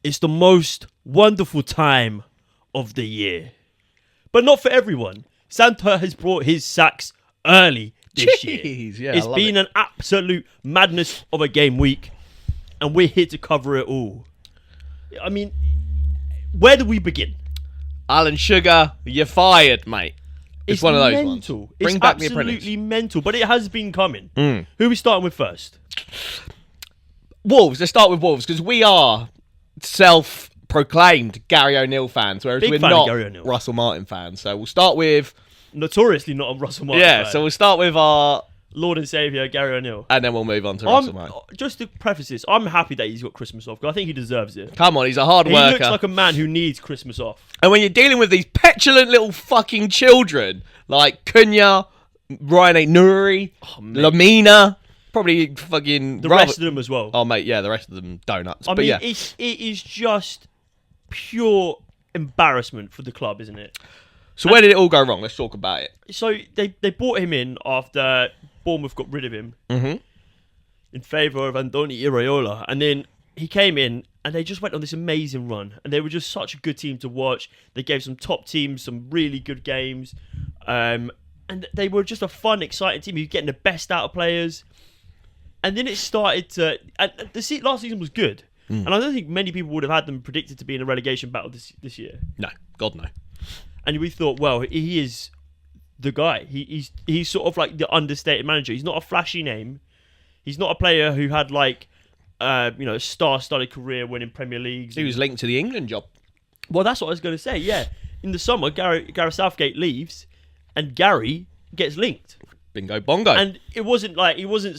It's the most wonderful time of the year. But not for everyone. Santa has brought his sacks early this year. Yeah, It's been an absolute madness of a game week, and we're here to cover it all. I mean, where do we begin? Alan Sugar, you're fired, mate. It's one of those mental. ones. Bring back the It's apprentice. absolutely mental, but it has been coming. Who are we starting with first? Wolves. Let's start with Wolves because we are self-proclaimed Gary O'Neill fans, whereas Big we're fan of not Gary O'Neill. Russell Martin fans. So we'll start with Notoriously not a Russell Martin fan. so we'll start with our Lord and Saviour, Gary O'Neill. and then we'll move on to Russell Martin. Just to preface this, I'm happy that he's got Christmas off because I think he deserves it. Come on, he's a hard He worker. looks like a man who needs Christmas off. And when you're dealing with these petulant little fucking children like Cunha, Ryan Nuri, Lamina, probably fucking The rest of them as well. Oh mate, yeah, the rest of them donuts. I but mean, yeah, it is just pure embarrassment for the club, isn't it? so where did it all go wrong? Let's talk about it. So they brought him in after Bournemouth got rid of him in favour of Andoni Iraola, and then he came in and they just went on this amazing run, and they were just such a good team to watch. They gave some top teams some really good games, and they were just a fun, exciting team. You're getting the best out of players, and then it started to. And last season was good, and I don't think many people would have had them predicted to be in a relegation battle this year. No, God no. And we thought, well, he is the guy. He's sort of like the understated manager. He's not a flashy name. He's not a player who had like, a star-studded career winning Premier Leagues. He was linked to the England job. Well, that's what I was going to say. Yeah, in the summer, Gareth Southgate leaves, and Gary gets linked. Bingo bongo. And he wasn't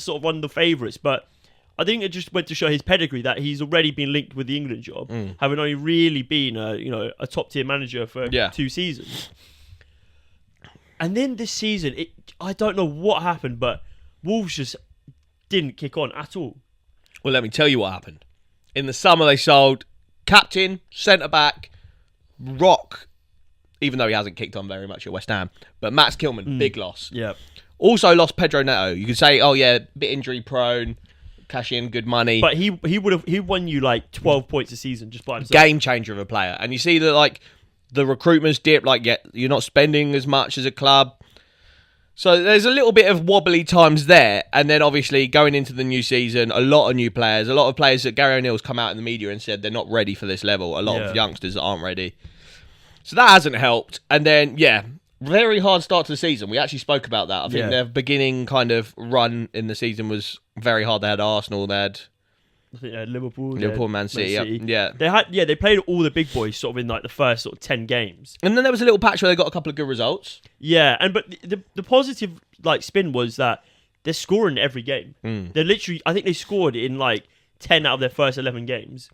sort of one of the favourites, but I think it just went to show his pedigree that he's already been linked with the England job, having only really been a top tier manager for 2 seasons. And then this season, I don't know what happened, but Wolves just didn't kick on at all. Well, let me tell you what happened. In the summer, they sold captain, centre-back, Rock, even though he hasn't kicked on very much at West Ham, but Max Kilman, big loss. Yeah. Also lost Pedro Neto. You could say, oh yeah, bit injury prone, cash in, good money. But he won you like 12 points a season just by himself. Game changer of a player. And you see that like the recruitment's dip, like you're not spending as much as a club. So there's a little bit of wobbly times there. And then obviously going into the new season, a lot of new players, a lot of players that Gary O'Neill's come out in the media and said they're not ready for this level. A lot of youngsters that aren't ready. So that hasn't helped. And then, very hard start to the season. We actually spoke about that. I think their beginning kind of run in the season was very hard. They had Arsenal, they had Liverpool, Man City. Yeah. They played all the big boys sort of in like the first sort of 10 games. And then there was a little patch where they got a couple of good results. Yeah, but the positive like spin was that they're scoring every game. They're literally, I think they scored in like 10 out of their first 11 games,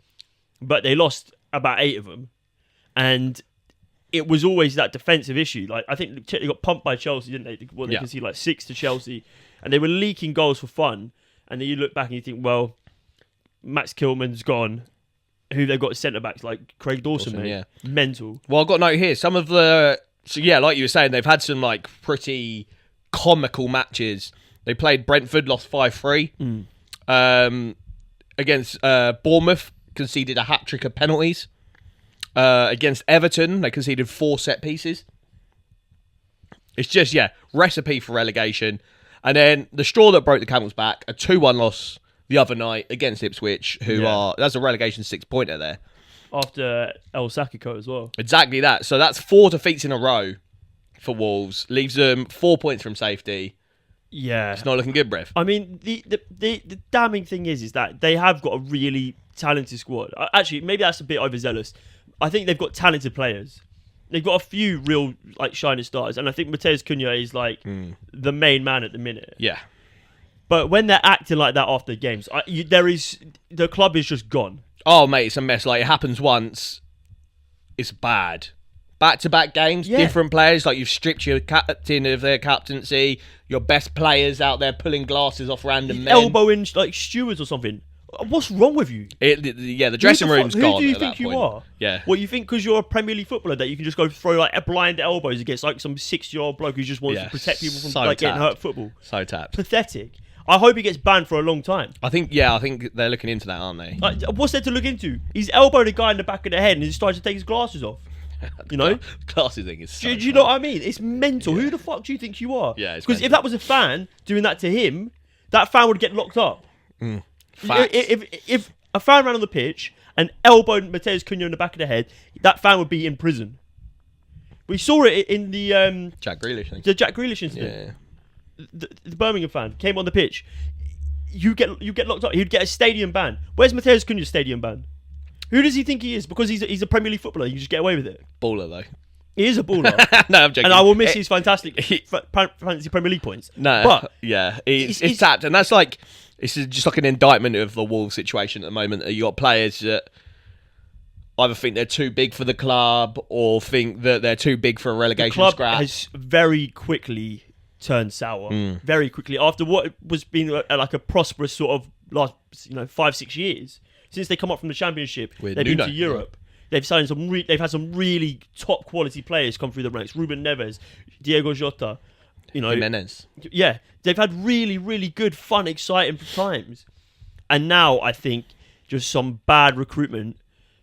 but they lost about 8 of them. And it was always that defensive issue. Like I think they got pumped by Chelsea, didn't they? Well, they can see like 6 to Chelsea, and they were leaking goals for fun. And then you look back and you think, well, Max Kilman's gone. Who they've got as centre backs like Craig Dawson, mate. Mental. Well, I've got a note here. Some of the like you were saying, they've had some like pretty comical matches. They played Brentford, lost 5-3. Against Bournemouth, conceded a hat trick of penalties. Against Everton, they conceded 4 set pieces. It's just, recipe for relegation. And then the straw that broke the camel's back, a 2-1 loss the other night against Ipswich, that's a relegation 6-pointer there. After El Sakiko as well. Exactly that. So that's 4 defeats in a row for Wolves. Leaves them 4 points from safety. Yeah. It's not looking good, Brev. I mean, the damning thing is that they have got a really talented squad. Actually, maybe that's a bit overzealous. I think they've got talented players. They've got a few real like shining stars, and I think Matheus Cunha is like the main man at the minute. Yeah. But when they're acting like that after games, the club is just gone. Oh mate, it's a mess. Like it happens once, it's bad. Back-to-back games, different players. Like you've stripped your captain of their captaincy. Your best players out there pulling glasses off random men, elbowing like stewards or something. What's wrong with you? The dressing room's gone. Who do you think you are? Yeah. Well, you think because you're a Premier League footballer that you can just go throw like blind elbows against like some 60-year-old bloke who just wants to protect people from getting hurt at football? So tapped. Pathetic. I hope he gets banned for a long time. I think they're looking into that, aren't they? What's there to look into? He's elbowed a guy in the back of the head and he started to take his glasses off. You know? Glasses thing is so do you know what I mean? It's mental. Who the fuck do you think you are? Yeah, because if that was a fan doing that to him, that fan would get locked up. If a fan ran on the pitch and elbowed Mateus Cunha in the back of the head, that fan would be in prison. We saw it in the Jack Grealish thing. The Jack Grealish incident. Yeah. The Birmingham fan came on the pitch. You get locked up. He'd get a stadium ban. Where's Mateus Cunha's stadium ban? Who does he think he is? Because he's a Premier League footballer. You just get away with it. Baller though. He is a baller. No, I'm joking. And I will miss his fantastic fantasy Premier League points. No, but yeah, it's tapped, and that's like it's just like an indictment of the Wolves situation at the moment. You got players that either think they're too big for the club or think that they're too big for a relegation the club scrap. Has very quickly turned sour. Very quickly after what was been like a prosperous sort of last 5-6 years since they come up from the Championship. With they've Nuno, been to Europe. They've signed they've had some really top quality players come through the ranks. Ruben Neves, Diego Jota, Jimenez. Yeah, they've had really, really good, fun, exciting times. And now I think just some bad recruitment,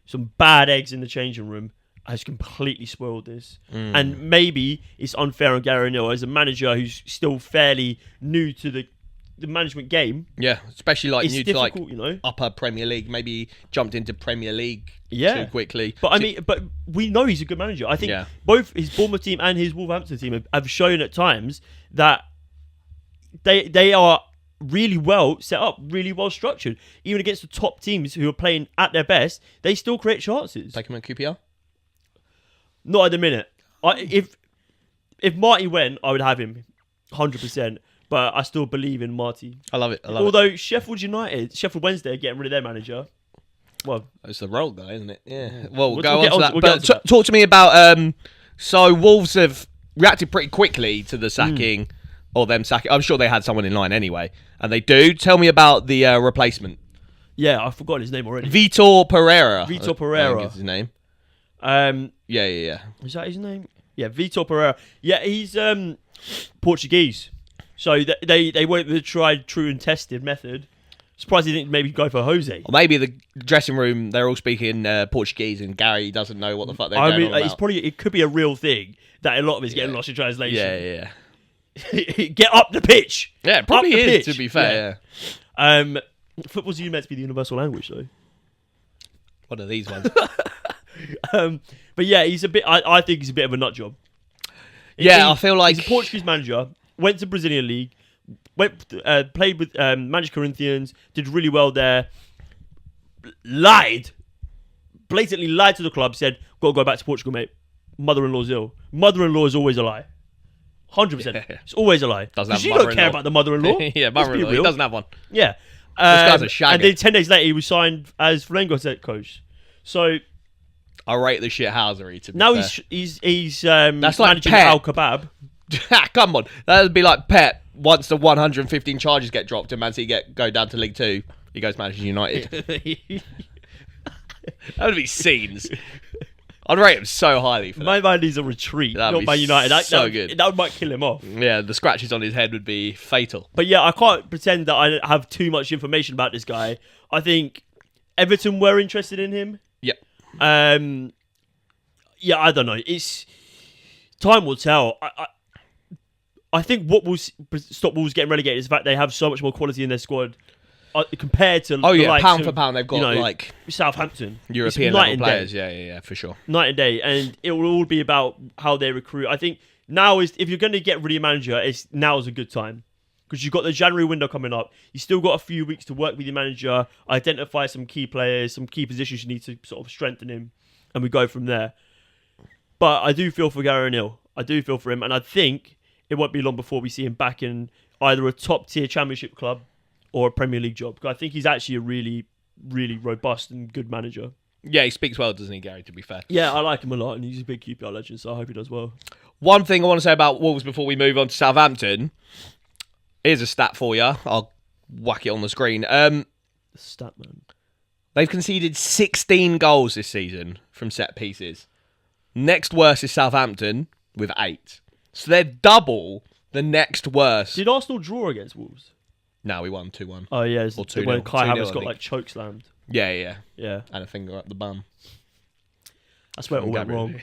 some bad eggs in the changing room has completely spoiled this. And maybe it's unfair on Gary O'Neill as a manager who's still fairly new to the management game. Yeah, especially like it's new to like upper Premier League. Maybe jumped into Premier League too quickly. But but we know he's a good manager. I think both his Bournemouth team and his Wolverhampton team have shown at times that they are really well set up, really well structured. Even against the top teams who are playing at their best, they still create chances. Take him at QPR? Not at the minute. If Marty went, I would have him 100%. But I still believe in Marty. I love it. Although Sheffield Wednesday are getting rid of their manager. Well, it's the role guy, isn't it? Yeah. Well, we'll go get on to that. But talk to me about. So Wolves have reacted pretty quickly to the sacking, or them sacking. I'm sure they had someone in line anyway, and they do. Tell me about the replacement. Yeah, I've forgotten his name already. Vitor Pereira. I think is his name. Yeah. Is that his name? Yeah, Vitor Pereira. Yeah, he's Portuguese. So they went with the tried, true and tested method. Surprised he didn't maybe go for Jose. Or maybe the dressing room, they're all speaking Portuguese and Gary doesn't know what the fuck they're going on about. It could be a real thing that a lot of it's getting lost in translation. Yeah. Get up the pitch. Yeah, it probably is, to be fair. Yeah. Football's meant to be the universal language, though. What are these ones? But yeah, he's a bit. I think he's a bit of a nut job. I feel like he's a Portuguese manager. Went to Brazilian League. Played with managed Corinthians. Did really well there. Blatantly lied to the club. Said, "Got to go back to Portugal, mate. Mother-in-law's ill." Mother-in-law is always a lie. 100%. It's always a lie. Because you don't care about the mother-in-law. Yeah, mother-in-law. He doesn't have one. Yeah. This guy's a shagger. And then 10 days later, he was signed as Flamengo's head coach. So I rate the shithousery. To be now fair. he's That's like managing Pep. Al Kebab. Come on, that would be like Pep. Once the 115 charges get dropped and Man City go down to League 2, he goes managing United. That would be scenes. I'd rate him so highly for that. My man needs a retreat, That'd not be Man United. so good. That might kill him off. Yeah, the scratches on his head would be fatal. But yeah, I can't pretend that I have too much information about this guy. I think Everton were interested in him. Yep. Yeah, I don't know. Time will tell. I think what will stop Wolves getting relegated is the fact they have so much more quality in their squad compared to pound for pound they've got like Southampton, European level players. Yeah, for sure. Night and day, and it will all be about how they recruit. I think now is if you're going to get rid of your manager, now is a good time because you've got the January window coming up. You still got a few weeks to work with your manager, identify some key players, some key positions you need to sort of strengthen him, and we go from there. But I do feel for Gary O'Neill. I do feel for him, and I think it won't be long before we see him back in either a top-tier Championship club or a Premier League job. Because I think he's actually a really, really robust and good manager. Yeah, he speaks well, doesn't he, Gary, to be fair? Yeah, I like him a lot, and he's a big QPR legend, so I hope he does well. One thing I want to say about Wolves before we move on to Southampton. Here's a stat for you. I'll whack it on the screen. The stat, man. They've conceded 16 goals this season from set pieces. Next worst is Southampton with 8. So they're double the next worst. Did Arsenal draw against Wolves? No, we won 2-1. Oh yeah, Or it's when 2-0. Kai 2-0, Havertz I got think. like choke slammed. Yeah. Yeah, And a finger up the bum. that's where it all went wrong.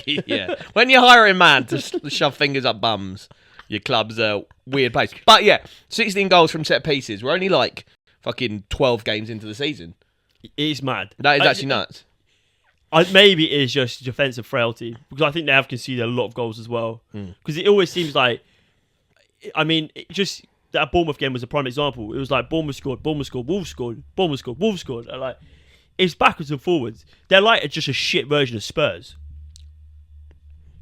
Yeah. When you're hiring man to shove fingers up bums, your club's a weird place. But yeah, 16 goals from set pieces. We're only like fucking 12 games into the season. It is mad. That is actually nuts. Maybe it is just defensive frailty because I think they have conceded a lot of goals as well. Because it always seems like, I mean, just that Bournemouth game was a prime example. It was like Bournemouth scored, Wolves scored, Bournemouth scored, Wolves scored. And like, it's backwards and forwards. They're like just a shit version of Spurs.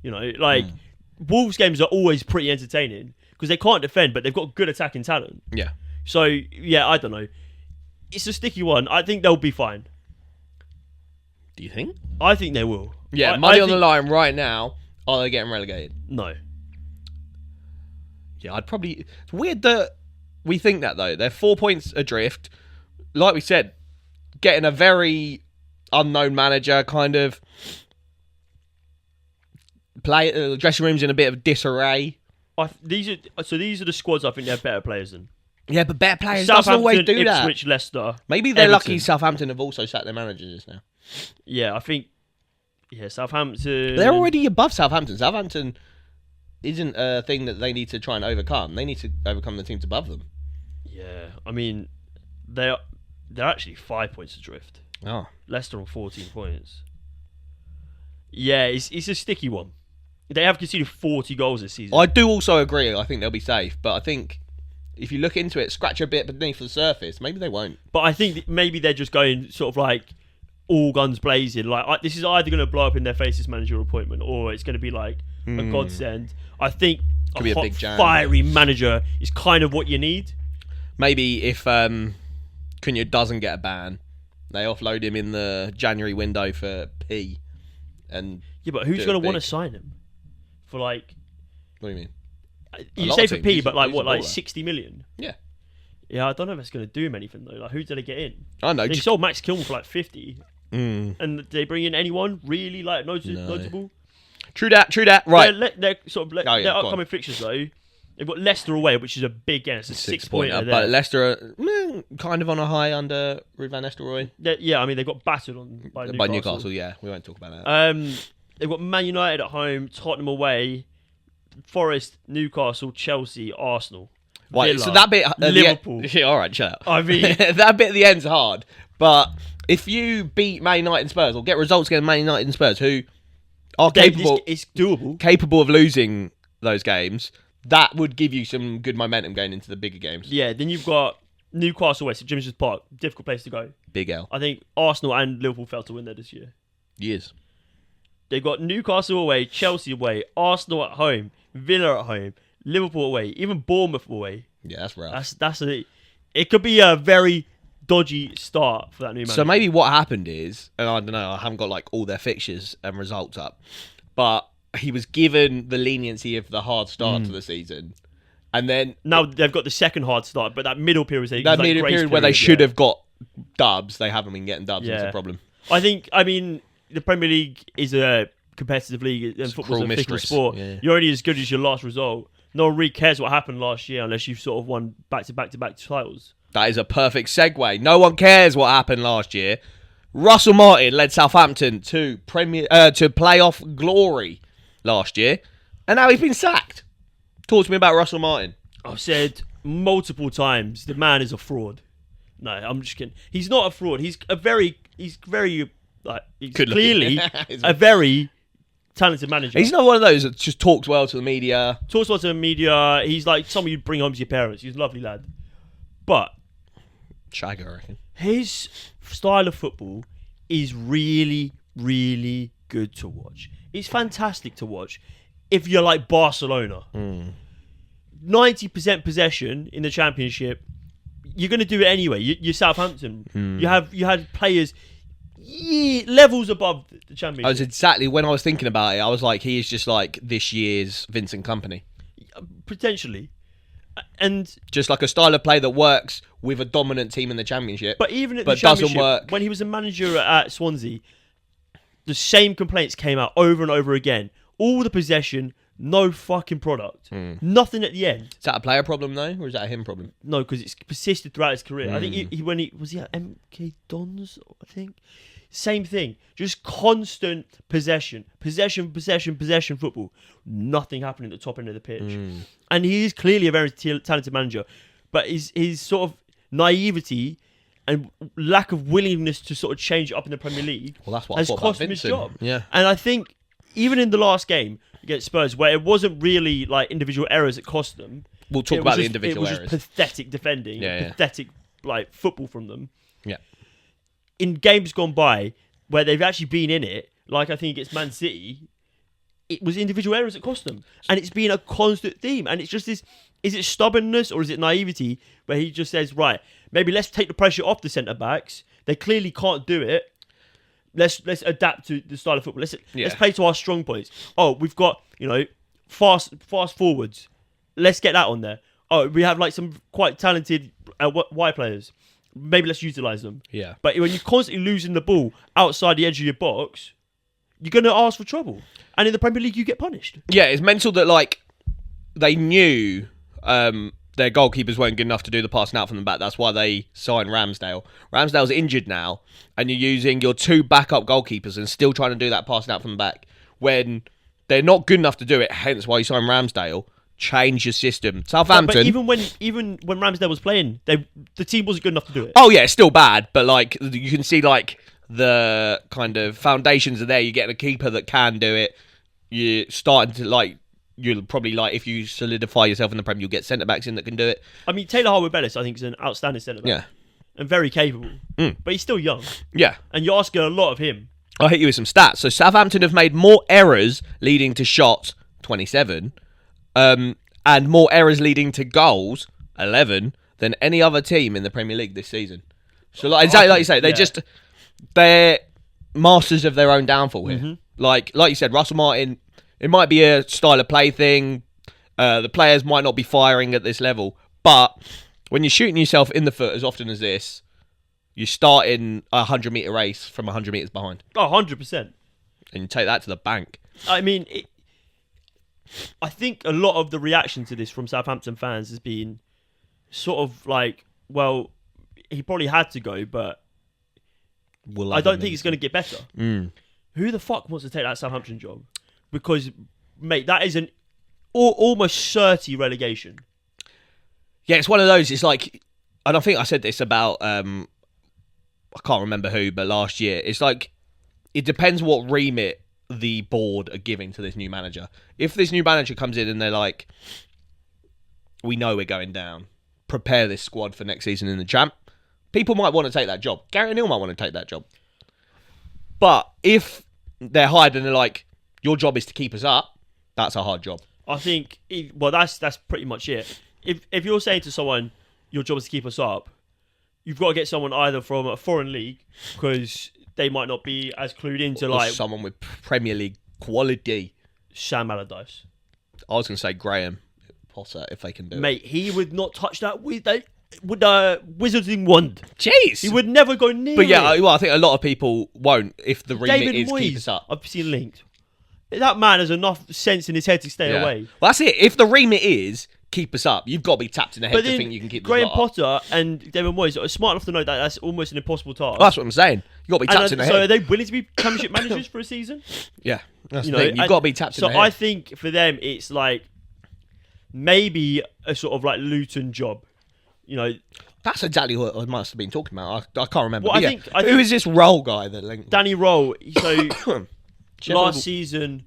You know, like Wolves games are always pretty entertaining because they can't defend, but they've got good attacking talent. Yeah. So yeah, I don't know. It's a sticky one. I think they'll be fine. Do you think? I think they will. Yeah, money on the line right now. Are they getting relegated? No. Yeah, I'd probably... It's weird that we think that, though. They're 4 points adrift. Like we said, getting a very unknown manager, kind of... dressing room's in a bit of disarray. These are the squads I think they're better players than. Yeah, but better players doesn't always do that. Ipswich, Leicester. Maybe they're Everton. lucky Southampton have also sacked their managers now. Yeah, I think... Yeah, Southampton... They're already above Southampton. Southampton isn't a thing that they need to try and overcome. They need to overcome the teams above them. Yeah, I mean, they're actually 5 points adrift. Oh. Leicester on 14 points. Yeah, it's a sticky one. They have conceded 40 goals this season. I do also agree. I think they'll be safe, but I think if you look into it, scratch a bit beneath the surface, maybe they won't. But I think that maybe they're just going sort of like all guns blazing. Like this is either going to blow up in their face, this managerial appointment, or it's going to be like a godsend. I think Could be a big jam. fiery manager is kind of what you need. Maybe if Cunha doesn't get a ban, they offload him in the January window for P. And yeah, but who's going to want to sign him for like? What do you mean? You say for P, He's but like what, like baller. 60 million? Yeah. Yeah, I don't know if it's going to do him anything though. Like, who did they get in? I know. They sold Max Kilman for like 50, and did they bring in anyone really like notable? True that. Right. They're sort of their go upcoming on. fixtures though. They've got Leicester away, which is a big game. It's a 6 pointer. But Leicester are kind of on a high under Ruud van Nistelrooy. Yeah, I mean they got battered on by Newcastle. Yeah, we won't talk about that. They've got Man United at home, Tottenham away, Forest, Newcastle, Chelsea, Arsenal. Right, Villa, so that bit Liverpool. Yeah, all right, shut up. I mean, that bit at the end's hard. But if you beat Man United and Spurs, or get results against Man United and Spurs, who are it's doable, capable of losing those games, that would give you some good momentum going into the bigger games. Yeah, then you've got Newcastle away, St James's Park, difficult place to go. Big L. I think Arsenal and Liverpool failed to win there this year. Years. They've got Newcastle away, Chelsea away, Arsenal at home, Villa at home, Liverpool away, even Bournemouth away. Yeah, that's rough. It could be a very dodgy start for that new manager. So maybe what happened is, and I don't know, I haven't got like all their fixtures and results up, but he was given the leniency of the hard start to the season, and then now they've got the second hard start, but that middle period, where they should have got dubs, they haven't been getting dubs. That's a problem. I mean, the Premier League is a competitive league, and football's a fickle sport. Yeah. You're only as good as your last result. No one really cares what happened last year unless you've sort of won back-to-back titles. That is a perfect segue. No one cares what happened last year. Russell Martin led Southampton to playoff glory last year, and now he's been sacked. Talk to me about Russell Martin. I've said multiple times the man is a fraud. No, I'm just kidding. He's not a fraud. He's clearly a very talented manager. He's not one of those that just talks well to the media. Talks well to the media. He's like someone you'd bring home to your parents. He's a lovely lad. But Shagger, I reckon. His style of football is really, really good to watch. It's fantastic to watch if you're like Barcelona. 90% possession in the Championship. You're going to do it anyway. You're Southampton. You had players levels above the Championship. I was exactly when I was thinking about it. I was like, he is just like this year's Vincent Kompany. Potentially. And just like a style of play that works with a dominant team in the Championship, but even at the Championship, doesn't work. When he was a manager at Swansea, the same complaints came out over and over again. All the possession, No fucking product. Nothing at the end. Is that a player problem though, or is that a him problem? No, because it's persisted throughout his career. I think he when he was at MK Dons, I think. Same thing. Just constant possession football. Nothing happening at the top end of the pitch. And he is clearly a very talented manager, but his sort of naivety and lack of willingness to sort of change it up in the Premier League has cost him his job. Yeah. And I think even in the last game against Spurs, where it wasn't really like individual errors that cost them. We'll talk about the individual errors. It was just pathetic defending, pathetic like football from them. Yeah. In games gone by, where they've actually been in it, like I think against Man City, it was individual errors that cost them. And it's been a constant theme. And it's just this, is it stubbornness or is it naivety, where he just says, right, maybe let's take the pressure off the centre-backs. They clearly can't do it. Let's adapt to the style of football. Let's play to our strong points. Oh, we've got, fast forwards. Let's get that on there. Oh, we have like some quite talented wide players. Maybe let's utilise them. Yeah. But when you're constantly losing the ball outside the edge of your box, you're going to ask for trouble. And in the Premier League, you get punished. Yeah, it's mental that like they knew their goalkeepers weren't good enough to do the passing out from the back. That's why they signed Ramsdale. Ramsdale's injured now, and you're using your two backup goalkeepers and still trying to do that passing out from the back when they're not good enough to do it. Hence why you signed Ramsdale. Change your system. Southampton. But even when Ramsdale was playing, the team wasn't good enough to do it. Oh yeah, it's still bad, but like you can see like the kind of foundations are there. You get a keeper that can do it. You're starting to like. You'll probably like if you solidify yourself in the Premier, you'll get centre backs in that can do it. I mean, Taylor Harwood-Bellis, I think, is an outstanding centre back. Yeah, and very capable. But he's still young. Yeah, and you're asking a lot of him. I'll hit you with some stats. So Southampton have made more errors leading to shots, 27, and more errors leading to goals, 11, than any other team in the Premier League this season. So like exactly like you say, they're masters of their own downfall here. Mm-hmm. Like you said, Russell Martin. It might be a style of play thing. The players might not be firing at this level. But when you're shooting yourself in the foot as often as this, you're starting a 100-metre race from 100 metres behind. Oh, 100%. And you take that to the bank. I mean, I think a lot of the reaction to this from Southampton fans has been sort of like, well, he probably had to go, but I don't think it's going to get better. Who the fuck wants to take that Southampton job? Because, mate, that is an almost certain relegation. Yeah, it's one of those. It's like, and I think I said this about, I can't remember who, but last year. It's like, it depends what remit the board are giving to this new manager. If this new manager comes in and they're like, we know we're going down, prepare this squad for next season in the Champ, people might want to take that job. Gary O'Neill might want to take that job. But if they're hired and they're like, your job is to keep us up, that's a hard job. I think, that's pretty much it. If you're saying to someone, your job is to keep us up, you've got to get someone either from a foreign league, because they might not be as clued into or someone with Premier League quality. Sam Allardyce. I was going to say Graham Potter, if they can do it. Mate, he would not touch that with a wizarding wand. Jeez! He would never go near But yeah, it. well, I think a lot of people won't if the remit David is Moyes, keep us up. I've seen linked. That man has enough sense in his head to stay away. Well, that's it. If the remit is keep us up, you've got to be tapped in the head to think you can keep the Graham lot up. Potter and David Moyes are smart enough to know that that's almost an impossible task. Well, that's what I'm saying. You've got to be tapped in the head. So are they willing to be Championship managers for a season? Yeah. That's the thing. You've got to be tapped in the head. So I think for them, it's like maybe a sort of like Luton job. That's exactly what I must have been talking about. I can't remember. Well, I think who is this Roll guy that linked? Danny Roll. So last season,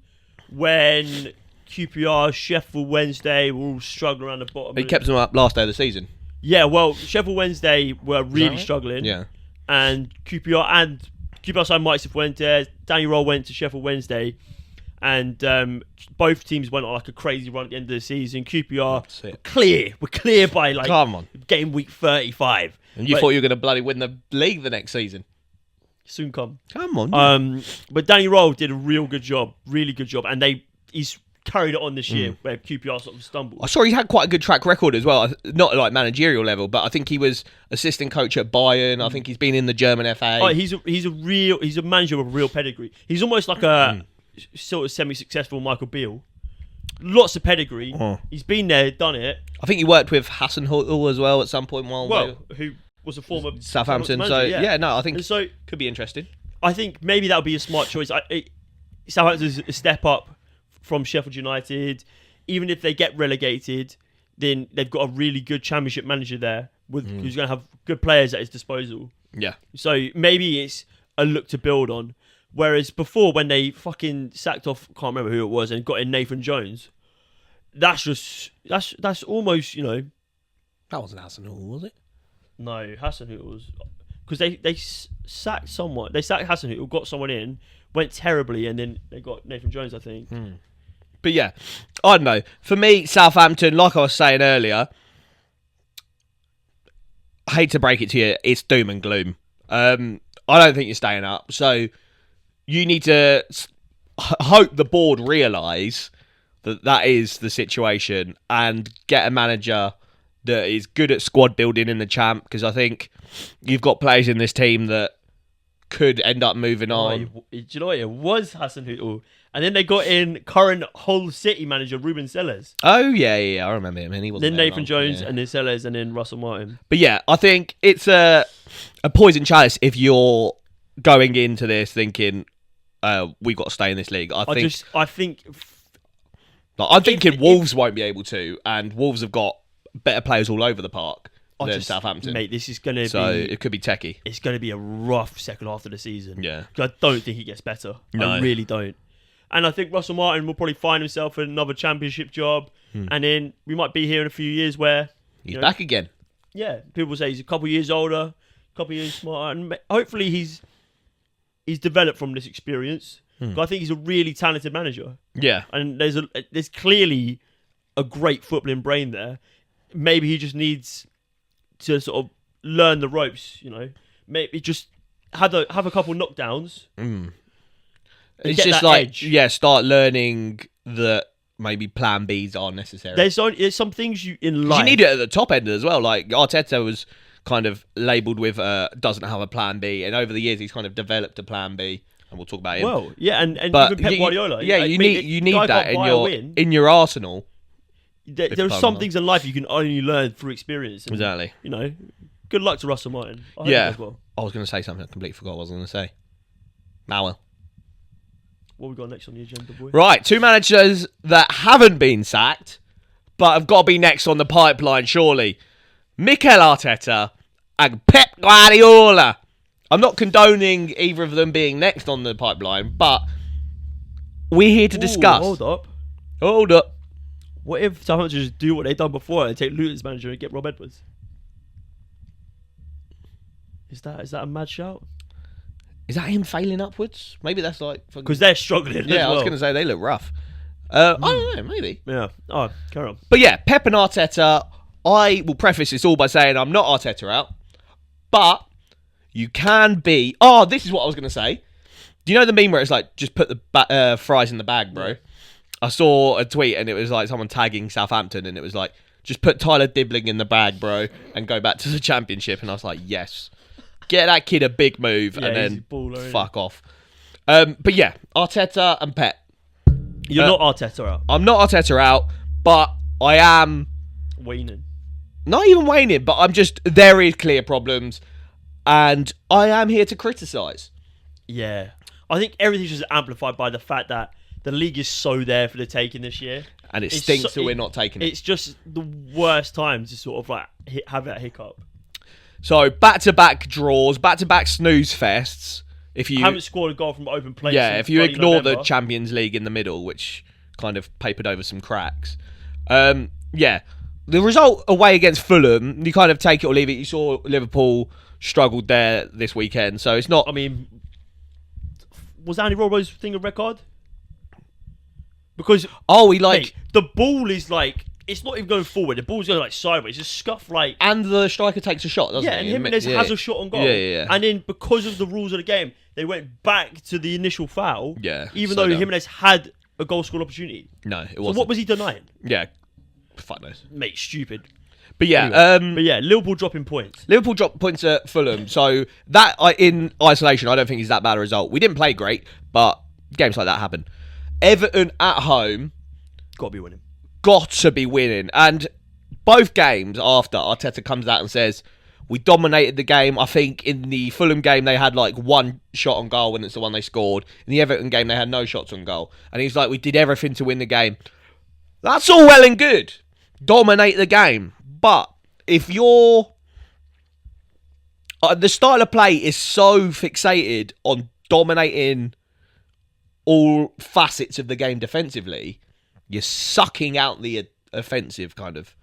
when QPR, Sheffield Wednesday were all struggling around the bottom. He kept them up last day of the season. Yeah, well, Sheffield Wednesday were really struggling. Yeah. And QPR signed Mike Cifuentes. Danny Roll went to Sheffield Wednesday. And both teams went on like a crazy run at the end of the season. QPR were clear by like Come on. game week 35. And you thought you were going to bloody win the league the next season. Soon come. Come on. But Danny Roll did a really good job, and he's carried it on this year where QPR sort of stumbled. I saw he had quite a good track record as well, not like managerial level, but I think he was assistant coach at Bayern. I think he's been in the German FA. Oh, he's a manager with real pedigree. He's almost like a sort of semi-successful Michael Beale. lots of pedigree. Oh. He's been there, done it. I think he worked with Hasenhuttl as well at some point. Who was a former Southampton. manager, So yeah. no, I think And so could be interesting. I think maybe that would be a smart choice. Southampton's a step up from Sheffield United. Even if they get relegated, then they've got a really good Championship manager there who's going to have good players at his disposal. Yeah. So maybe it's a look to build on. Whereas before, when they fucking sacked off, can't remember who it was, and got in Nathan Jones, that's almost, you know. That wasn't Hasenhuttl, was it? No, Hasenhuttl was, because they sacked someone. They sacked Hasenhuttl, got someone in, went terribly, and then they got Nathan Jones, I think. But yeah, I don't know. For me, Southampton, like I was saying earlier, I hate to break it to you, it's doom and gloom. I don't think you're staying up. So you need to hope the board realise that is the situation and get a manager that is good at squad building in the champ, because I think you've got players in this team that could end up moving on. Do you know what? It was Hasenhuttl. And then they got in current Hull City manager Ruben Sellers. Oh, yeah, I remember him. And he wasn't Then there Nathan long. Jones, Yeah. and then Sellers, and then Russell Martin. But yeah, I think it's a poison chalice if you're going into this thinking we've got to stay in this league. I'm thinking Wolves won't be able to, and Wolves have got better players all over the park than Southampton. Mate, this is going to be... So it could be techie. It's going to be a rough second half of the season. Yeah. 'Cause I don't think he gets better. No. I really don't. And I think Russell Martin will probably find himself another Championship job. And then we might be here in a few years where... He's back again. Yeah, people say he's a couple of years older, a couple of years smarter. And hopefully he's developed from this experience. 'Cause I think he's a really talented manager. Yeah. And there's clearly a great footballing brain there. Maybe he just needs to sort of learn the ropes, you know. Maybe just have a couple knockdowns. It's get just that like, edge. start learning that maybe plan Bs are necessary. There's some things in life. You need it at the top end as well. Like Arteta was kind of labelled with doesn't have a plan B, and over the years he's kind of developed a plan B, and we'll talk about him. Well, yeah, and But even Pep Guardiola. you need that in your arsenal. There are some things in life you can only learn through experience. And, Exactly. You know, good luck to Russell Martin. I hope Yeah. he does well. I was going to say something I completely forgot what I was going to say. Mowell. What we got next on the agenda, boy? Right, two managers that haven't been sacked, but have got to be next on the pipeline, surely. Mikel Arteta and Pep Guardiola. I'm not condoning either of them being next on the pipeline, but we're here to discuss. Hold up. Hold up. What if Southampton just do what they've done before and take Luton's manager and get Rob Edwards? Is that a mad shout? Is that him failing upwards? Maybe that's like... Because they're struggling as Yeah, well. I was going to say they look rough. I don't know, maybe. Yeah. Oh, carry on. But yeah, Pep and Arteta, I will preface this all by saying I'm not Arteta out, but you can be... Oh, this is what I was going to say. Do you know the meme where it's like, just put the fries in the bag, bro? I saw a tweet and it was like someone tagging Southampton and it was like, just put Tyler Dibbling in the bag, bro, and go back to the Championship. And I was like, yes. Get that kid a big move and then fuck off. But yeah, Arteta and Pep. You're not Arteta out. I'm not Arteta out, but I am... Waning. Not even waning, but I'm just... There is clear problems and I am here to criticise. Yeah. I think everything's just amplified by the fact that the league is so there for the taking this year. And it stinks that we're not taking it. It's just the worst time to sort of like have that hiccup. So, back-to-back draws, back-to-back snooze fests. If you haven't scored a goal from open play. Yeah, if you ignore November. the Champions League in the middle, which kind of papered over some cracks. Yeah, the result away against Fulham, you kind of take it or leave it. You saw Liverpool struggled there this weekend, so it's not... I mean, was Andy Robo's thing a record? Because mate, the ball is like, it's not even going forward. The ball's going like sideways. It's scuffed like... And the striker takes a shot, doesn't he? Yeah, and Jimenez has a shot on goal. Yeah. And then because of the rules of the game, they went back to the initial foul. Yeah. Even though Jimenez had a goal scoring opportunity. No, it So wasn't. what was he denying? Yeah. Fuck knows. Mate, stupid. But yeah, Anyway, but yeah, Liverpool dropping points. Liverpool dropped points at Fulham, so that in isolation, I don't think is that bad a result. We didn't play great, but games like that happen. Everton at home, got to be winning. Got to be winning. And both games after, Arteta comes out and says, we dominated the game. I think in the Fulham game, they had like one shot on goal when it's the one they scored. In the Everton game, they had no shots on goal. And he's like, we did everything to win the game. That's all well and good. Dominate the game. But if you're... the style of play is so fixated on dominating all facets of the game defensively, you're sucking out the offensive kind of.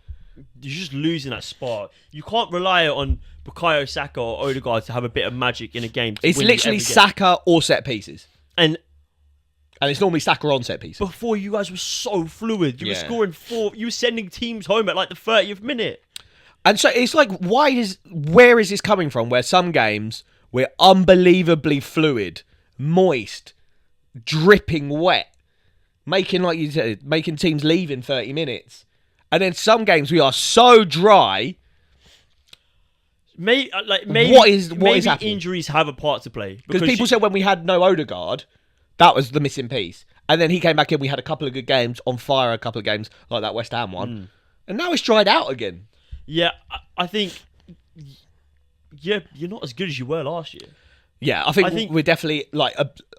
You're just losing that spark. You can't rely on Bukayo Saka or Odegaard to have a bit of magic in a game. It's literally Saka or set pieces. And it's normally Saka on set pieces. Before, you guys were so fluid. You were scoring 4. You were sending teams home at like the 30th minute. And so it's like, where is this coming from? Where some games we're unbelievably fluid, moist, dripping wet, making, like you said, making teams leave in 30 minutes. And then some games we are so dry. Maybe what is happening? Injuries have a part to play. Because people said when we had no Odegaard, that was the missing piece. And then he came back in, we had a couple of good games, on fire a couple of games, like that West Ham one. And now it's dried out again. Yeah, I think... Yeah, you're not as good as you were last year. Yeah, I think we're definitely, like,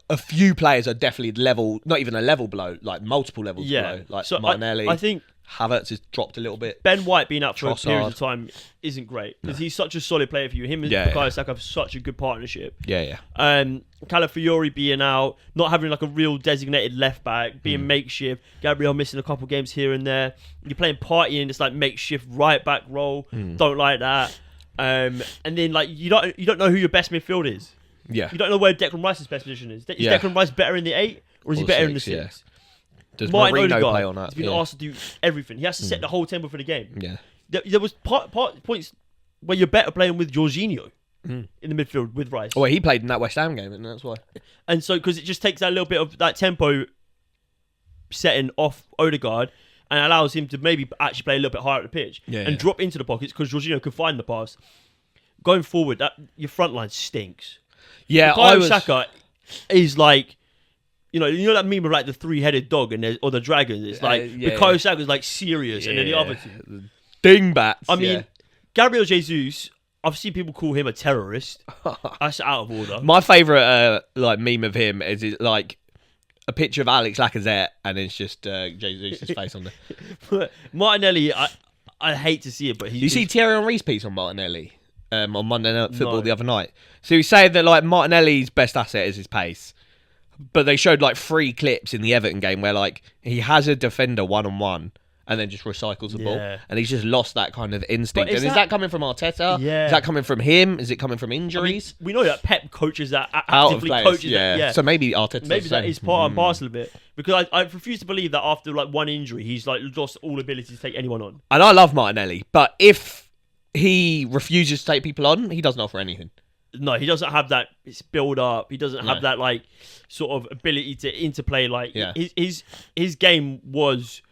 a few players are definitely level, not even a level below, like multiple levels below. Like so Martinelli. I think Havertz has dropped a little bit. Ben White being out for a period of time isn't great because he's such a solid player for you. Him and Bukayo Saka have such a good partnership. Yeah. Calafiori being out, not having like a real designated left back, being makeshift. Gabriel missing a couple games here and there. You're playing Partey in this like makeshift right back role. Don't like that. And then like you don't know who your best midfield is. Yeah. You don't know where Declan Rice's best position is. Is Declan Rice better in the 8 or is he better in the 6? Yeah. Does Martin Marino Odegaard play on that? has been asked to do everything. He has to set the whole tempo for the game. Yeah. There was points where you're better playing with Jorginho in the midfield with Rice. Oh, well, he played in that West Ham game, and that's why. And so, because it just takes that little bit of that tempo setting off Odegaard and allows him to maybe actually play a little bit higher at the pitch and drop into the pockets because Jorginho can find the pass. Going forward, your front line stinks. Yeah, Saka is like, you know that meme of like the 3-headed dog or the dragon. It's like Bukayo Saka is like serious, and then the other two dingbats. I mean, Gabriel Jesus. I've seen people call him a terrorist. That's out of order. My favourite like meme of him is like a picture of Alex Lacazette, and it's just Jesus' face on there. Martinelli, I hate to see it, but you see Thierry Henry's piece on Martinelli on Monday Night Football the other night. So he said that like Martinelli's best asset is his pace, but they showed like 3 clips in the Everton game where like he has a defender 1-on-1 and then just recycles the ball, and he's just lost that kind of instinct. And is that coming from Arteta? Yeah. Is that coming from him? Is it coming from injuries? I mean, we know that Pep coaches that out of actively players. coaches that. So maybe Arteta. Maybe that is part and parcel of it, because I refuse to believe that after like one injury he's like lost all ability to take anyone on. And I love Martinelli, but if he refuses to take people on, he doesn't offer anything. No, he doesn't have that build up. He doesn't have that like sort of ability to interplay. Like his game was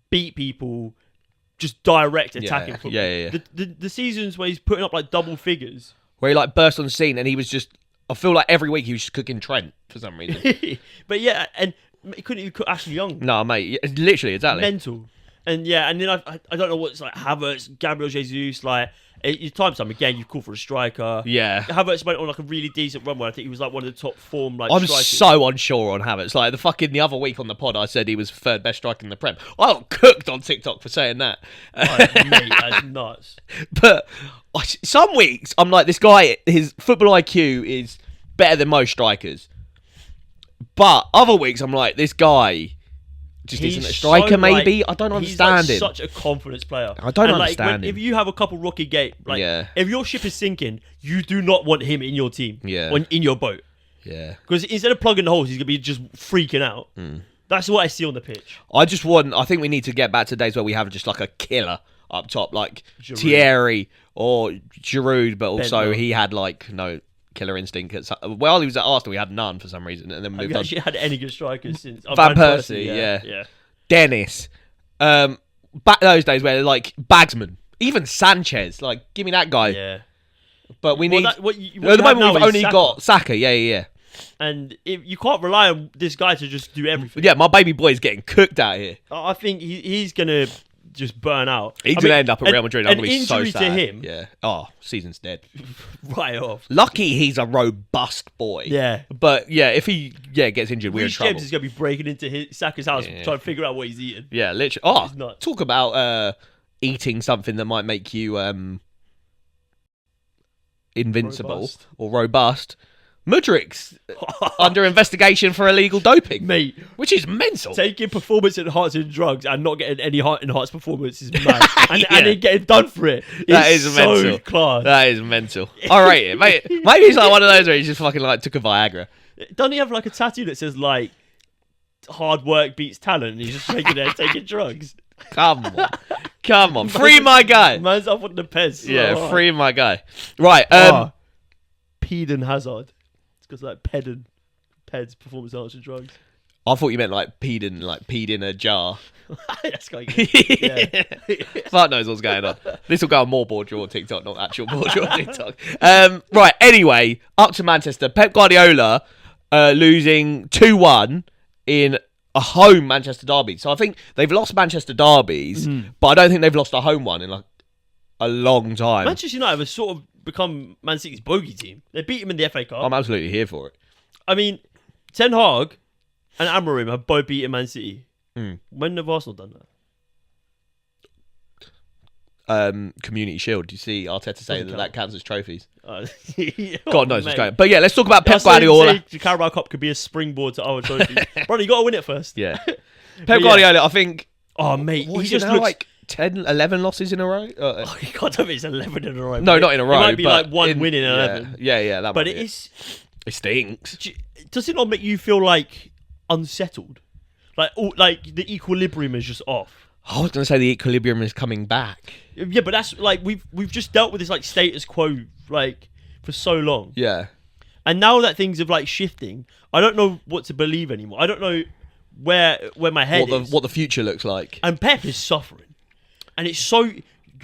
beat people, just direct attacking football. The seasons where he's putting up like double figures, where he like burst on the scene, and he was just, I feel like every week he was just cooking Trent for some reason. But yeah, and he couldn't even cook Ashley Young. No, mate, literally exactly mental. And yeah, and then I don't know what's like Havertz, Gabriel Jesus, like time again you call for a striker. Yeah, Havertz went on like a really decent run where I think he was like one of the top form like I'm strikers. So unsure on Havertz. Like the other week on the pod I said he was 3rd best striker in the Prem. I got cooked on TikTok for saying that. Oh, mate, that's nuts. But some weeks I'm like, this guy, his football IQ is better than most strikers. But other weeks I'm like, this guy just isn't a striker, so, maybe. Like, I don't understand he's him. Such a confidence player. I don't understand him. If you have a couple rocky games, if your ship is sinking, you do not want him in your team. In your boat. Yeah. Because instead of plugging the holes, he's gonna be just freaking out. That's what I see on the pitch. I think we need to get back to days where we have just like a killer up top, like Giroud. Thierry or Giroud, but also he had like no killer instinct. Well, he was at Arsenal, he had none for some reason, and then moved on. Actually had any good strikers since Van Persie, yeah. Dennis, back those days where like Bagsman, even Sanchez, like give me that guy. Yeah, but we need. at the moment we've only got Saka. Yeah. and you can't rely on this guy to just do everything. Yeah, my baby boy is getting cooked out here. I think he's gonna just burn out. He's going to end up at Real Madrid. I'm going to be so sad. An injury to him. Yeah. Oh, season's dead. Right off. Lucky he's a robust boy. Yeah. But yeah, if he gets injured, we're in trouble. James is going to be breaking into Saka's house trying to figure out what he's eating. Yeah, literally. Oh, talk about eating something that might make you invincible or robust. Mudrik's under investigation for illegal doping, mate, which is mental. Taking performance-enhancing drugs and not getting any enhanced performance is mad, and then getting done for it. That is so mental. Class. That is mental. I rate it, mate. Maybe he's like one of those where he just fucking like took a Viagra. Doesn't he have like a tattoo that says like hard work beats talent? And he's just taking drugs. Come on, free my guy. Man's up on the pez. Yeah, free my guy. Right, Peden Hazard. It's because like Peds performance enhancing drugs. I thought you meant like peed in a jar. That's quite good. Yeah. Fuck knows what's going on. This will go on more BoreDraw TikTok, not actual BoreDraw TikTok. Right, anyway, up to Manchester. Pep Guardiola losing 2-1 in a home Manchester derby. So I think they've lost Manchester derbies, but I don't think they've lost a home one in like a long time. Manchester United have sort of become Man City's bogey team. They beat him in the FA Cup. I'm absolutely here for it. I mean, Ten Hag and Amorim have both beaten Man City. When have Arsenal done that? Community Shield. Do you see Arteta say that counts as trophies? God knows what's going on. But yeah, let's talk about Pep Guardiola. The Carabao Cup could be a springboard to other trophies. Bro, you got to win it first. Yeah. Pep Guardiola, I think... Oh, mate. He just looks like 10, 11 losses in a row? God, I don't think it's 11 in a row. No, not in a row. It might be like one win in 11. Yeah. But it stinks. Does it not make you feel like unsettled? Like the equilibrium is just off. I was going to say the equilibrium is coming back. Yeah, but that's like we've just dealt with this like status quo like for so long. Yeah. And now that things are like shifting, I don't know what to believe anymore. I don't know where my head is. What the future looks like. And Pep is suffering. And it's so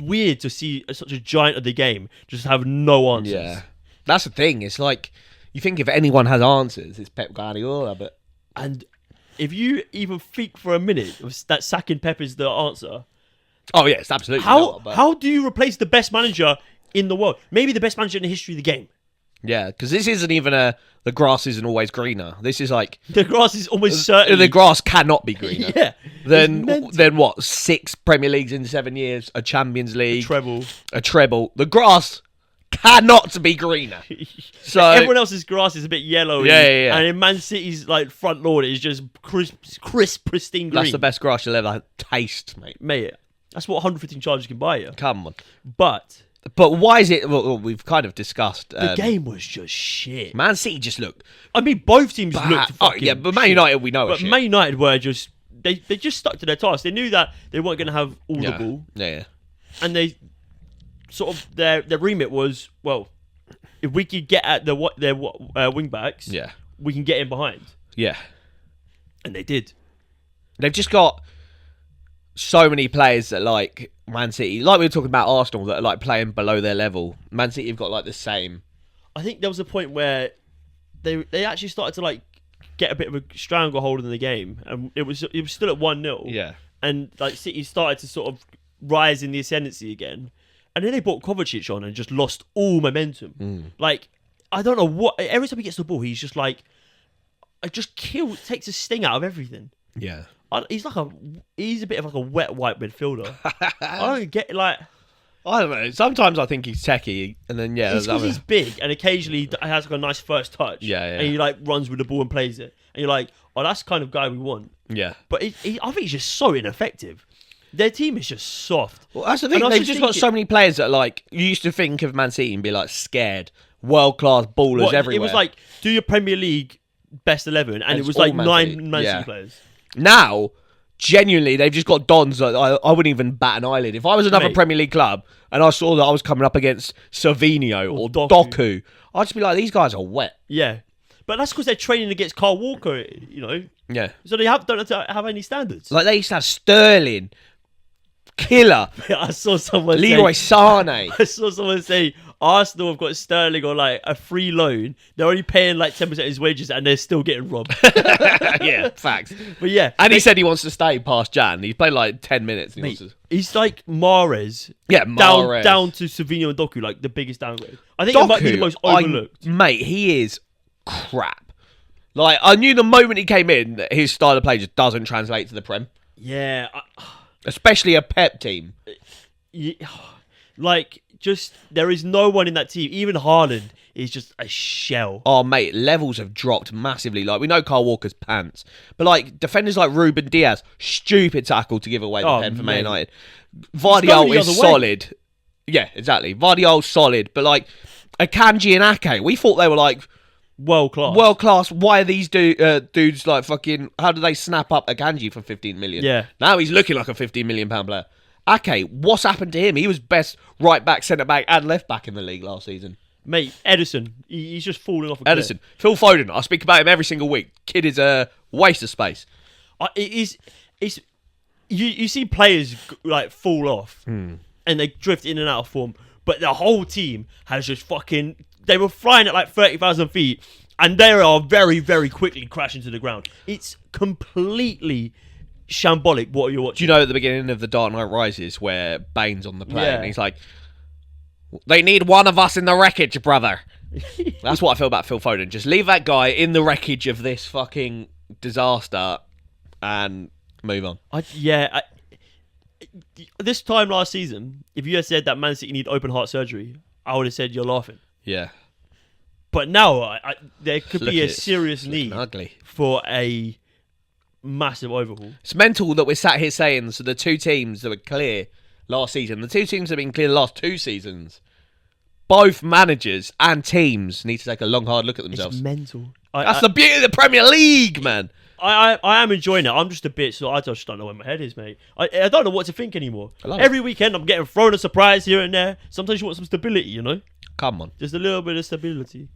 weird to see such a giant of the game just have no answers. Yeah. That's the thing. It's like you think if anyone has answers, it's Pep Guardiola, but and if you even think for a minute that sacking Pep is the answer. Oh, yes, absolutely. How do you replace the best manager in the world? Maybe the best manager in the history of the game. Yeah, because this isn't even the grass isn't always greener. This is like... The grass is almost certainly... The grass cannot be greener. Yeah. Then what? 6 Premier Leagues in 7 years, a Champions League. A treble. The grass cannot be greener. So everyone else's grass is a bit yellow. Yeah. And in Man City's like front lawn, it's just crisp, pristine green. That's the best grass you'll ever taste, mate. Mate, that's what 115 charges can buy you. Come on. But why is it... Well, we've kind of discussed... the game was just shit. Man City just looked... I mean, both teams looked fucking yeah, but Man United, we know But Man United were just... They just stuck to their task. They knew that they weren't going to have all the ball. Yeah. And they... Sort of their remit was, well, if we could get at their wing backs, we can get in behind. Yeah. And they did. They've just got so many players that like Man City, like we were talking about Arsenal, that are like playing below their level. Man City have got like the same. I think there was a point where they actually started to like get a bit of a stranglehold in the game, and it was still at 1-0. Yeah. And like City started to sort of rise in the ascendancy again. And then they brought Kovacic on and just lost all momentum. Like, I don't know what... Every time he gets the ball, he's just like... takes a sting out of everything. Yeah. He's a bit of like a wet wipe midfielder. I don't get like... I don't know. Sometimes I think he's techie, and then it's because he's big, and occasionally he has like a nice first touch. Yeah. And he like runs with the ball and plays it. And you're like, oh, that's the kind of guy we want. Yeah. But I think he's just so ineffective. Their team is just soft. Well, that's the thing. They've just got so many players that, like, you used to think of Man City and be, like, scared. World-class ballers everywhere. It was like, do your Premier League best 11, and it was like 9 Man City players. Now, genuinely, they've just got dons that I wouldn't even bat an eyelid. If I was another Premier League club and I saw that I was coming up against Savinho or Doku, I'd just be like, these guys are wet. Yeah. But that's because they're training against Kyle Walker, you know? Yeah. So they don't have to have any standards. Like, they used to have Sterling... killer. I saw someone Leroy say, Sané. I saw someone say Arsenal have got Sterling on like a free loan. They're only paying like 10% of his wages, and they're still getting robbed. Yeah, facts. But yeah, And he said he wants to stay past Jan. He's played like 10 minutes. And he mate, wants to... he's like Mahrez. Yeah, Mahrez. Down to Savinho and Doku, like the biggest downgrade. I think it might be the most overlooked. Mate, he is crap. Like, I knew the moment he came in that his style of play just doesn't translate to the Prem. Yeah. Especially a Pep team. Yeah, like, just there is no one in that team. Even Haaland is just a shell. Oh, mate, levels have dropped massively. Like, we know Kyle Walker's pants. But, like, defenders like Ruben Diaz, stupid tackle to give away the pen for Man United. Vardiol is solid. Yeah, exactly. Vardiol's solid. But, like, Akanji and Ake, we thought they were, like... World class. World class. Why are these dudes, like, fucking... How do they snap up Akanji for 15 million? Yeah. Now he's looking like a 15 million pound player. Ake, what's happened to him? He was best right back, centre back, and left back in the league last season. Mate, Edison, he's just falling off a cliff. Edison, Phil Foden. I speak about him every single week. Kid is a waste of space. You see players like fall off and they drift in and out of form, but the whole team has just fucking. They were flying at like 30,000 feet, and they are very, very quickly crashing to the ground. It's completely shambolic what you're watching. Do you know at the beginning of The Dark Knight Rises where Bane's on the plane Yeah. and he's like, they need one of us in the wreckage, brother. That's what I feel about Phil Foden. Just leave that guy in the wreckage of this fucking disaster and move on. This time last season, if you had said that Man City need open heart surgery, I would have said you're laughing. Yeah. But now there could Look be a at it. serious It's looking need ugly. for a massive overhaul. It's mental that we're sat here saying, so the two teams that were clear last season, the two teams that have been clear the last 2 seasons, both managers and teams need to take a long, hard look at themselves. It's mental. That's the beauty of the Premier League, man. I am enjoying it. I'm just a bit, so I just don't know where my head is, mate. I don't know what to think anymore. love Every weekend I'm getting thrown a surprise here and there. Sometimes you want some stability, you know? Come on. Just a little bit of stability.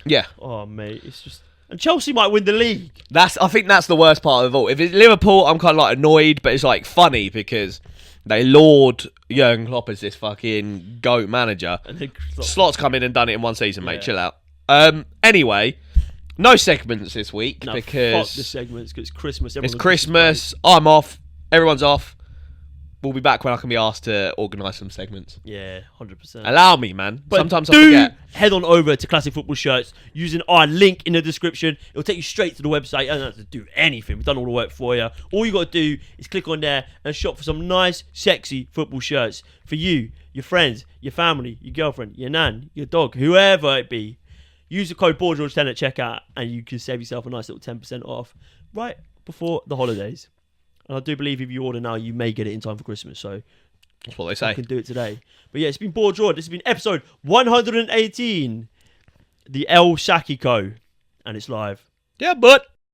Yeah. Oh, mate, it's just... And Chelsea might win the league. I think that's the worst part of it all. If it's Liverpool, I'm kind of like annoyed, but it's like funny because they laud Jurgen Klopp as this fucking GOAT manager. And then Slot's come in and done it in one season, mate. Yeah. Chill out. Anyway, no segments this week fuck because the segments, because it's Christmas. it's Everyone's Christmas. I'm off. Everyone's off. We'll be back when I can be asked to organise some segments. Yeah, 100%. Allow me, man. But Sometimes I do forget. head on over to Classic Football Shirts using our link in the description. It'll take you straight to the website. You don't have to do anything. We've done all the work for you. All you got to do is click on there and shop for some nice, sexy football shirts for you, your friends, your family, your girlfriend, your nan, your dog, whoever it be. Use the code BoreDraw10 at checkout and you can save yourself a nice little 10% off right before the holidays. And I do believe if you order now, you may get it in time for Christmas. So That's what they you say. can do it today. But yeah, it's been BoreDraw. This has been episode 118, the El Saki Co. And it's live. Yeah, but...